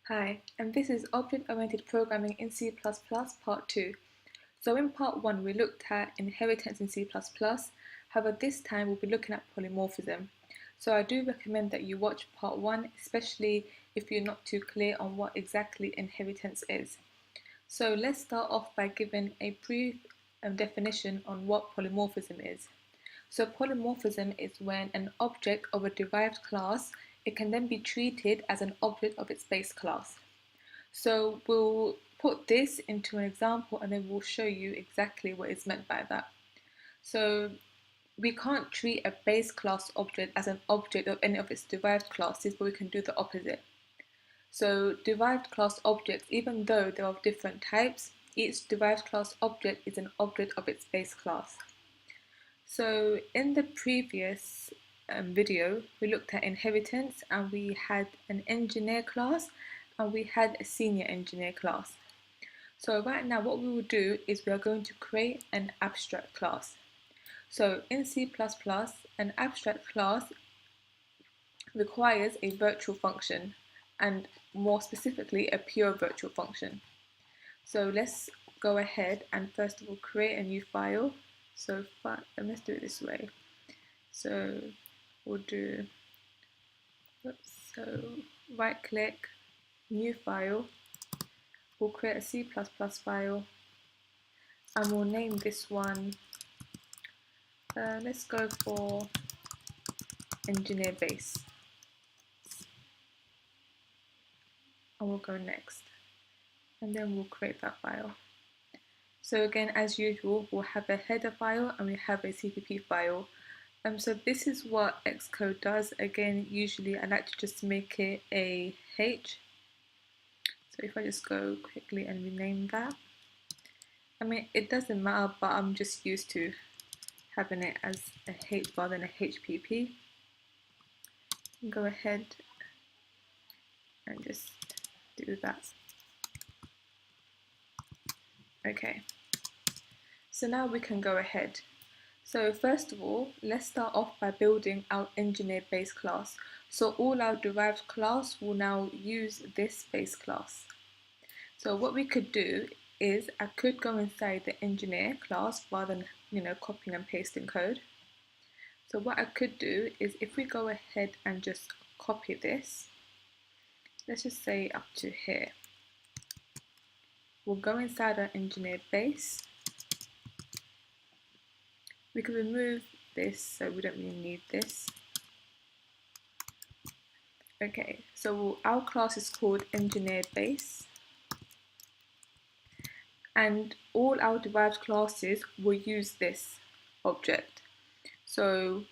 Hi, and this is Object-Oriented Programming in C++ Part 2. So in Part 1 we looked at inheritance in C++, however this time we'll be looking at polymorphism. So I do recommend that you watch Part 1, especially if you're not too clear on what exactly inheritance is. So let's start off by giving a brief definition on what polymorphism is. So polymorphism is when an object of a derived class, it can then be treated as an object of its base class. So we'll put this into an example and then we'll show you exactly what is meant by that. So we can't treat a base class object as an object of any of its derived classes, but we can do the opposite. So derived class objects, even though they're of different types, each derived class object is an object of its base class. So in the previous video, we looked at inheritance and we had an engineer class and we had a senior engineer class. So right now what we will do is we are going to create an abstract class. So in C++, an abstract class requires a virtual function, and more specifically a pure virtual function. So let's go ahead and first of all create a new file. So let's do it this way. So we'll do, so right click, new file, we'll create a C++ file and we'll name this one, let's go for engineer base, and we'll go next, and then we'll create that file. So again, as usual, we'll have a header file and we have a CPP file. So this is what Xcode does. Again, usually I like to just make it a H. So if I just go quickly and rename that, I mean, it doesn't matter, but I'm just used to having it as a H rather than a HPP. Go ahead and just do that. Okay, so now we can go ahead. So first of all, let's start off by building our engineer base class. So all our derived class will now use this base class. So what we could do is I could go inside the engineer class rather than copying and pasting code. So what I could do is if we go ahead and just copy this, let's just say up to here. We'll go inside our engineer base. We can remove this, so we don't really need this. Okay, so our class is called engineer base, and all our derived classes will use this object. So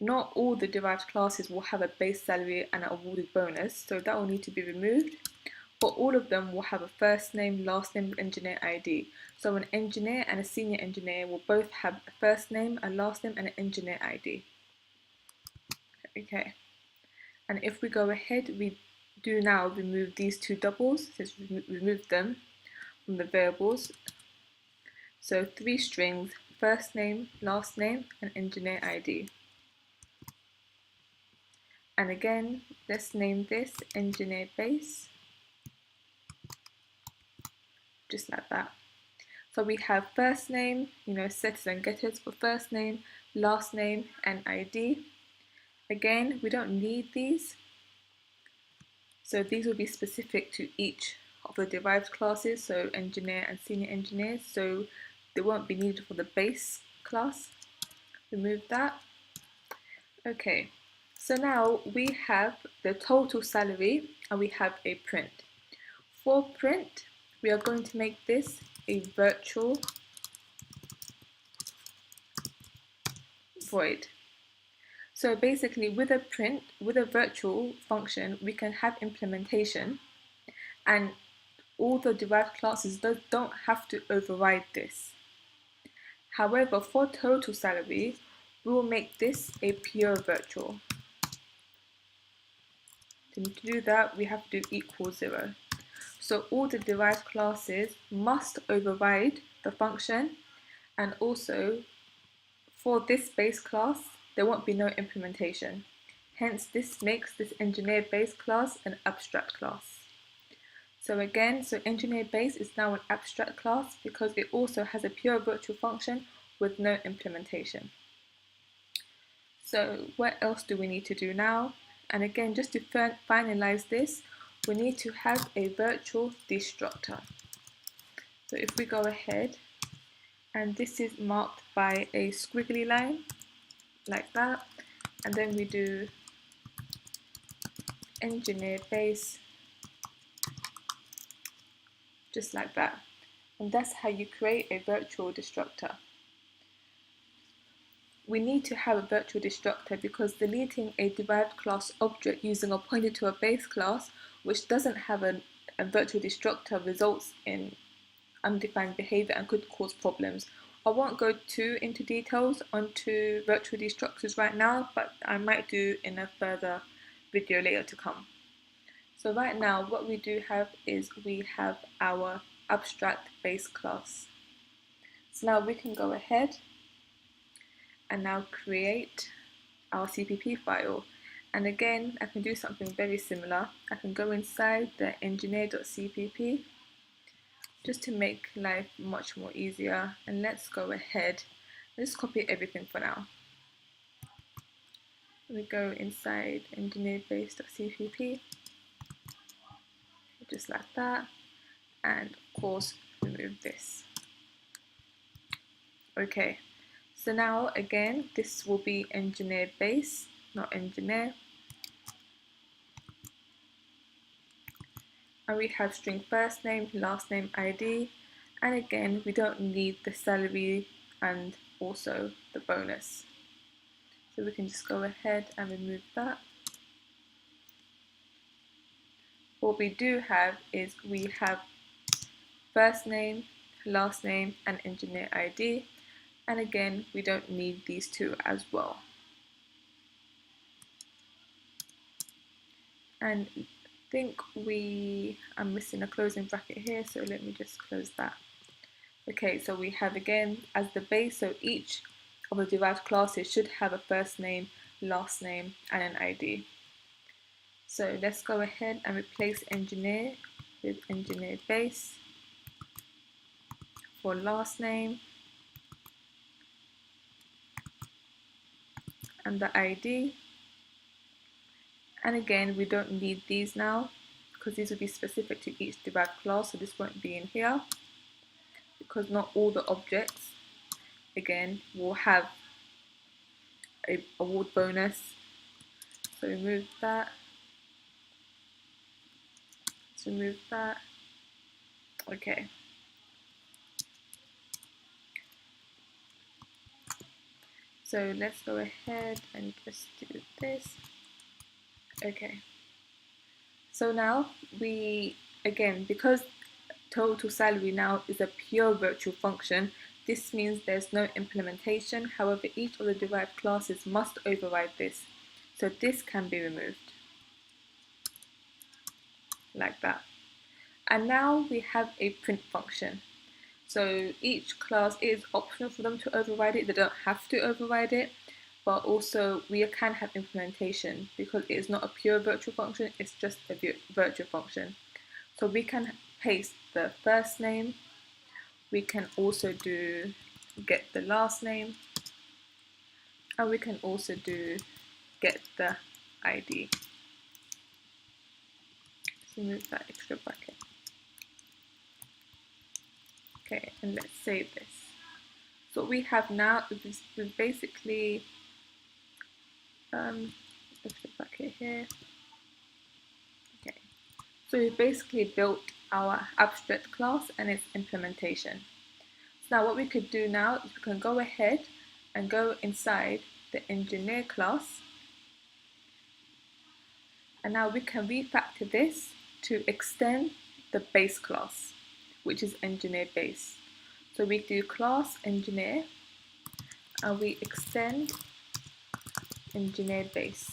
not all the derived classes will have a base salary and an awarded bonus, so that will need to be removed. But all of them will have a first name, last name, and engineer ID. So an engineer and a senior engineer will both have a first name, a last name, and an engineer ID. Okay, and if we go ahead, we do now remove these two doubles, so remove them from the variables. So 3 strings, first name, last name, and engineer ID. And again, let's name this engineer base, just like that. So we have first name, setters and getters for first name, last name, and ID. Again, we don't need these. So these will be specific to each of the derived classes, so engineer and senior engineers, so they won't be needed for the base class. Remove that. Okay, so now we have the total salary and we have a print. For print, we are going to make this a virtual void. So basically with a virtual function, we can have implementation and all the derived classes don't have to override this. However, for total salary, we will make this a pure virtual. To do that, we have to do equals 0. So all the derived classes must override the function, and also for this base class, there won't be no implementation. Hence, this makes this engineer base class an abstract class. So again, engineer base is now an abstract class because it also has a pure virtual function with no implementation. So what else do we need to do now? And again, just to finalize this, we need to have a virtual destructor. So if we go ahead, and this is marked by a squiggly line, like that, and then we do engineer base, just like that. And that's how you create a virtual destructor. We need to have a virtual destructor because deleting a derived class object using a pointer to a base class which doesn't have a virtual destructor results in undefined behavior and could cause problems. I won't go too into details onto virtual destructors right now, but I might do in a further video later to come. So right now what we do have is we have our abstract base class. So now we can go ahead and now create our CPP file. And again, I can do something very similar. I can go inside the engineer.cpp just to make life much more easier. And let's go ahead, let's copy everything for now. We go inside engineer-base.cpp, just like that. And of course, remove this. Okay, so now again, this will be engineer base, not engineer. And we have string first name, last name, ID, and again we don't need the salary and also the bonus. So we can just go ahead and remove that. What we do have is we have first name, last name, and engineer ID, and again we don't need these two as well. And I think I'm missing a closing bracket here, so let me just close that. Okay, so we have again as the base, so each of the derived classes should have a first name, last name, and an ID. So let's go ahead and replace engineer with engineer base for last name and the ID. And again, we don't need these now because these will be specific to each derived class, so this won't be in here because not all the objects, again, will have a award bonus. So remove that. Let's remove that. Okay. So let's go ahead and just do this. Okay. So now again, because total salary now is a pure virtual function, this means there's no implementation. However, each of the derived classes must override this. So this can be removed. Like that. And now we have a print function. So each class is optional for them to override it. They don't have to override it, but also we can have implementation because it is not a pure virtual function, it's just a virtual function. So we can paste the first name, we can also do get the last name, and we can also do get the ID. So remove that extra bracket. Okay, and let's save this. So what we have now is we've basically extra bracket here. Okay, so we've basically built our abstract class and its implementation. So now what we could do now is we can go ahead and go inside the engineer class, and now we can refactor this to extend the base class, which is engineer base. So we do class engineer and we extend engineer base,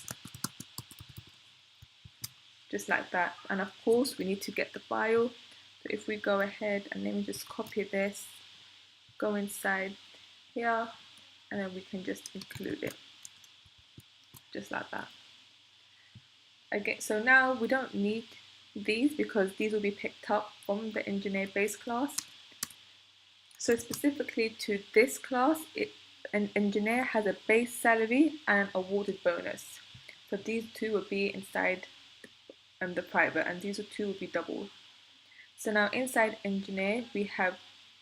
just like that. And of course we need to get the file. So if we go ahead and let me just copy this, go inside here, and then we can just include it, just like that. Okay, so now we don't need these because these will be picked up from the engineer base class. So specifically to this class, an engineer has a base salary and an awarded bonus. So these two will be inside the private, and these two will be doubled. So now inside engineer, we have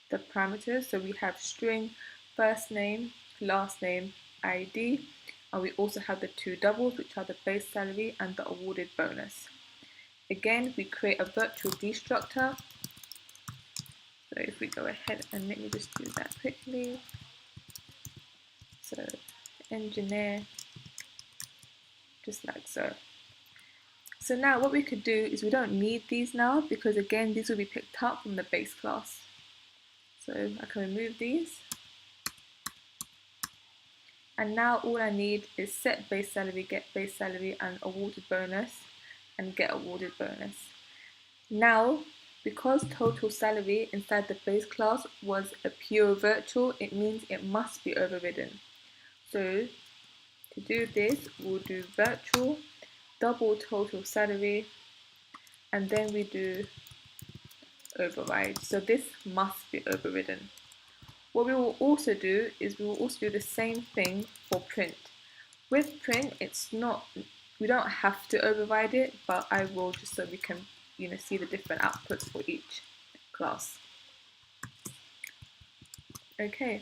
the parameters. So we have string, first name, last name, ID, and we also have the two doubles, which are the base salary and the awarded bonus. Again, we create a virtual destructor. So if we go ahead and let me just do that quickly. So engineer, just like so. So now what we could do is we don't need these now because again these will be picked up from the base class. So I can remove these. And now all I need is set base salary, get base salary, and awarded bonus, and get awarded bonus. Now, because total salary inside the base class was a pure virtual, it means it must be overridden. So to do this, we'll do virtual, double total salary, and then we do override. So this must be overridden. What we will also do is we will also do the same thing for print. With print, we don't have to override it, but I will just so we can see the different outputs for each class. Okay,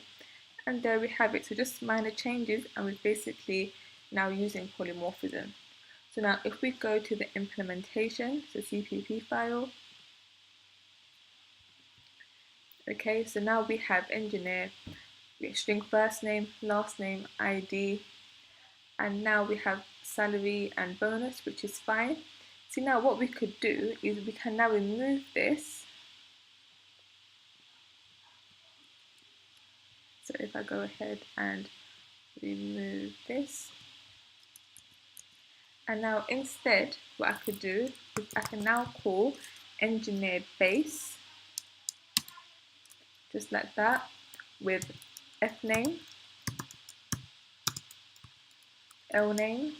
and there we have it. So just minor changes, and we're basically now using polymorphism. So now if we go to the implementation, so CPP file. Okay, so now we have engineer, we have string first name, last name, ID, and now we have salary and bonus, which is fine. See, now what we could do is we can now remove this. So if I go ahead and remove this, and now instead what I could do is I can now call engineer base, just like that, with F name, L name,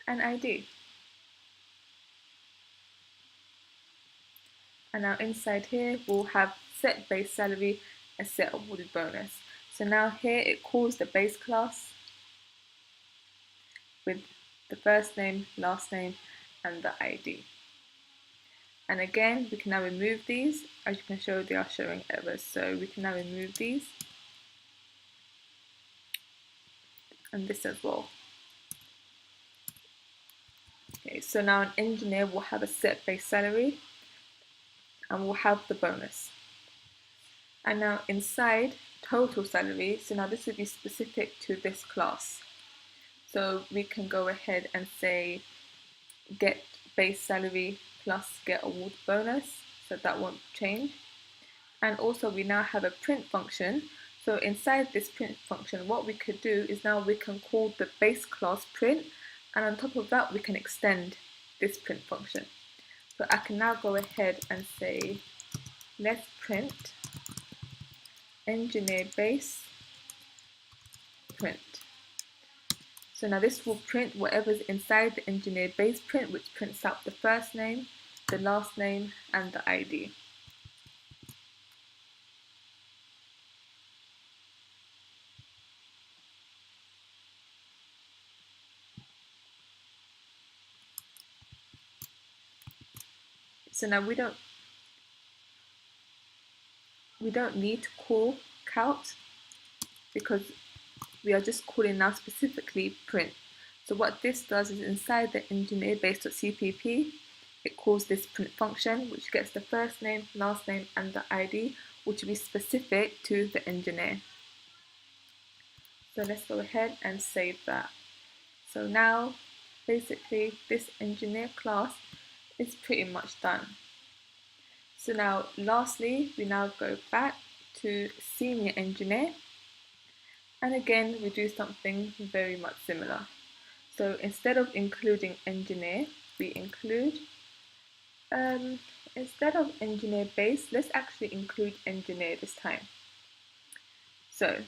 and ID. And now inside here we'll have set base salary and set awarded bonus. So now here it calls the base class with the first name, last name, and the ID. And again, we can now remove these. As you can show, they are showing errors. So we can now remove these. And this as well. Okay, so now an engineer will have a set base salary and will have the bonus. And now inside total salary, so now this would be specific to this class. So we can go ahead and say get base salary plus get award bonus, so that won't change. And also we now have a print function. So inside this print function, what we could do is now we can call the base class print, and on top of that we can extend this print function. So I can now go ahead and say let's print engineer base print. So now this will print whatever's inside the engineer base print, which prints out the first name, the last name, and the ID. So now we don't need to call count because we are just calling now specifically print. So what this does is inside the engineer base.cpp, it calls this print function, which gets the first name, last name, and the ID, which will be specific to the engineer. So let's go ahead and save that. So now, basically, this engineer class is pretty much done. So now, lastly, we now go back to senior engineer. And again, we do something very much similar. So instead of including engineer, we include, instead of engineer base, let's actually include engineer this time. So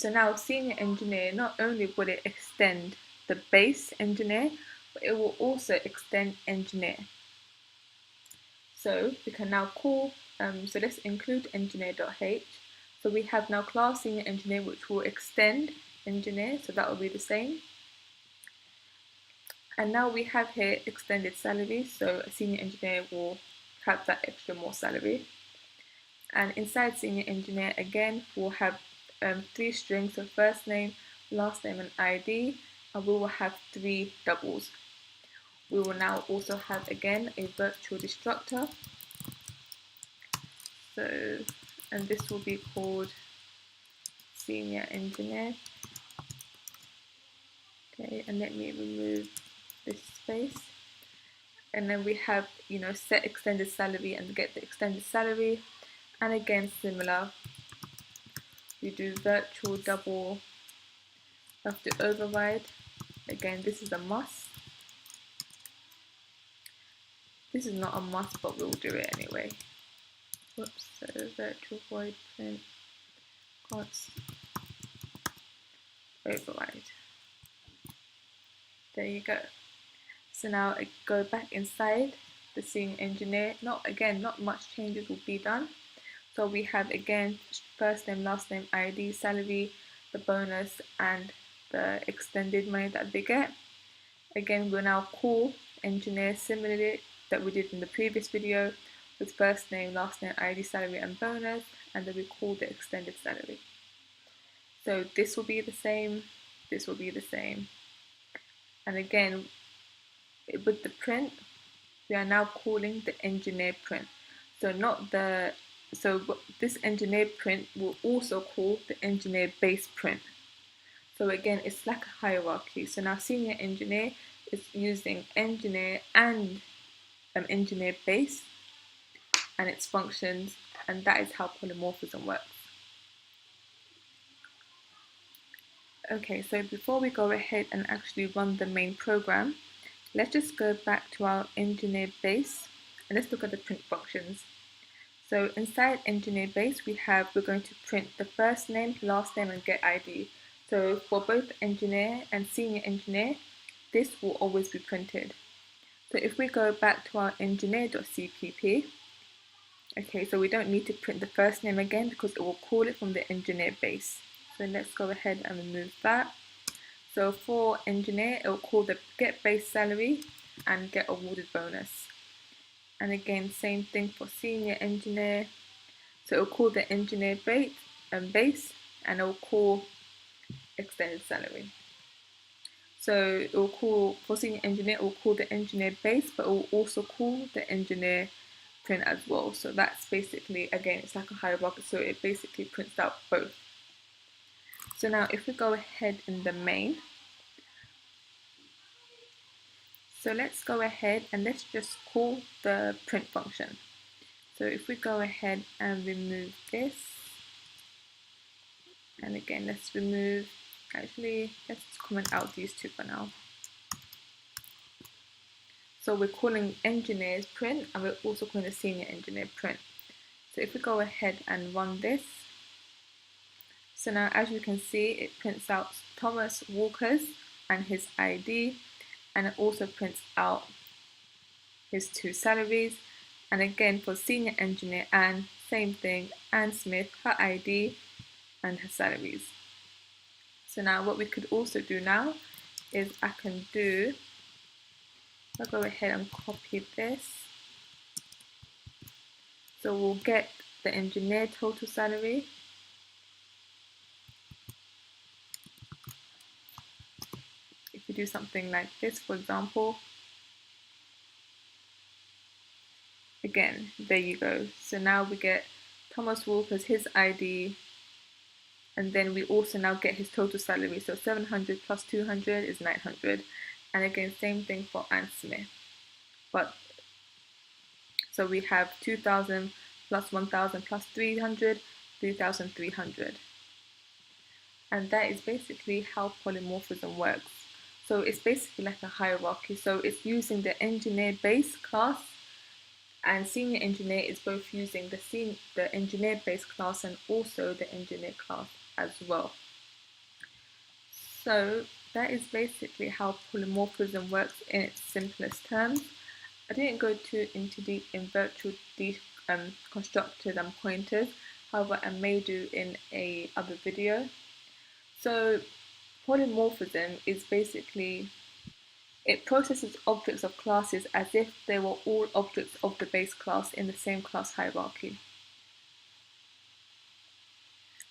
now senior engineer, not only will it extend the base engineer, but it will also extend engineer. So we can now call, so let's include engineer.h. So we have now class senior engineer, which will extend engineer, so that will be the same. And now we have here extended salary, so a senior engineer will have that extra more salary. And inside senior engineer, again, we'll have 3 strings, so first name, last name, and ID, and we will have 3 doubles. We will now also have, again, a virtual destructor. So, and this will be called senior engineer. Okay, and let me remove this space. And then we have, set extended salary and get the extended salary. And again, similar, we do virtual double after override. Again, this is a must. This is not a must, but we'll do it anyway. Whoops, so virtual void print const override. There you go. So now I go back inside the senior engineer. Not much changes will be done. So we have again first name, last name, ID, salary, the bonus, and the extended money that they get. Again, we'll now call engineer similarly that we did in the previous video with first name, last name, ID, salary, and bonus, and then we call the extended salary. So this will be the same, this will be the same. And again, with the print, we are now calling the engineer print. So this engineer print will also call the engineer base print. So again, it's like a hierarchy. So now senior engineer is using engineer and engineer base and its functions, and that is how polymorphism works. Okay, so before we go ahead and actually run the main program, let's just go back to our engineer base and let's look at the print functions. So inside engineer base, we're going to print the first name, last name, and get ID. So for both engineer and senior engineer, this will always be printed. So if we go back to our engineer.cpp, okay, so we don't need to print the first name again because it will call it from the engineer base. So let's go ahead and remove that. So for engineer, it will call the get base salary and get awarded bonus. And again, same thing for senior engineer. So it will call the engineer base and it will call extended salary. So it will call, for senior engineer, it will call the engineer base, but it will also call the engineer print as well. So that's basically, again, it's like a hierarchy, so it basically prints out both. So now if we go ahead in the main, so let's go ahead and let's just call the print function. So if we go ahead and remove this, and again, let's comment out these two for now. So we're calling engineers print and we're also calling the senior engineer print. So if we go ahead and run this, so now as you can see, it prints out Thomas Walker's and his ID, and it also prints out his 2 salaries. And again for senior engineer Anne, same thing, Anne Smith, her ID and her salaries. So now what we could also do now is I'll go ahead and copy this. So we'll get the engineer total salary. If we do something like this, for example, again, there you go. So now we get Thomas Walker's, his ID, and then we also now get his total salary. So 700 plus 200 is 900. And again, same thing for Anne Smith. So we have 2,000 plus 1,000 plus 300, 3,300. And that is basically how polymorphism works. So it's basically like a hierarchy. So it's using the engineer base class, and senior engineer is both using the engineer base class and also the engineer class as well. So that is basically how polymorphism works in its simplest terms. I didn't go too into deep in virtual constructors and pointers, however I may do in a other video. So polymorphism is basically, it processes objects of classes as if they were all objects of the base class in the same class hierarchy.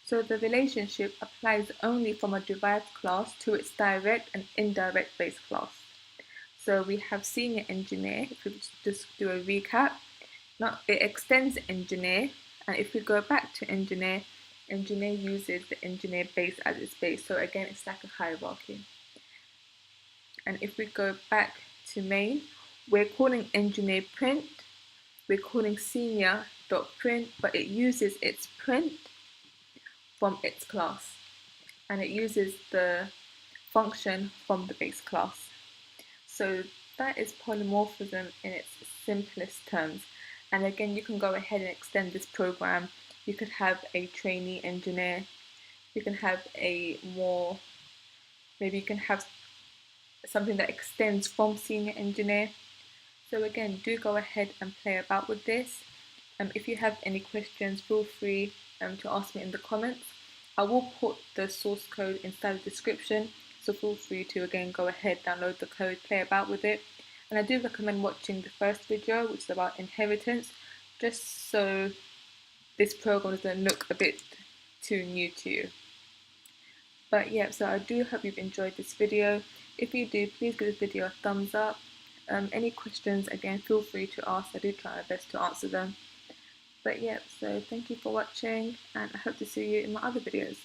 So the relationship applies only from a derived class to its direct and indirect base class. So we have senior engineer, if we just do a recap. Now it extends engineer, and if we go back to engineer, engineer uses the engineer base as its base. So again, it's like a hierarchy. And if we go back to main, we're calling engineer print, we're calling senior dot print, but it uses its print from its class, and it uses the function from the base class. So that is polymorphism in its simplest terms. And again, you can go ahead and extend this program. You could have a trainee engineer, you can have maybe you can have something that extends from senior engineer. So again, do go ahead and play about with this. If you have any questions, feel free to ask me in the comments. I will put the source code inside the description, so feel free to again go ahead, download the code, play about with it. And I do recommend watching the first video, which is about inheritance, just so this program doesn't look a bit too new to you. But yeah, so I do hope you've enjoyed this video. If you do, please give this video a thumbs up. Any questions, again, feel free to ask. I do try my best to answer them. But yeah, so thank you for watching, and I hope to see you in my other videos.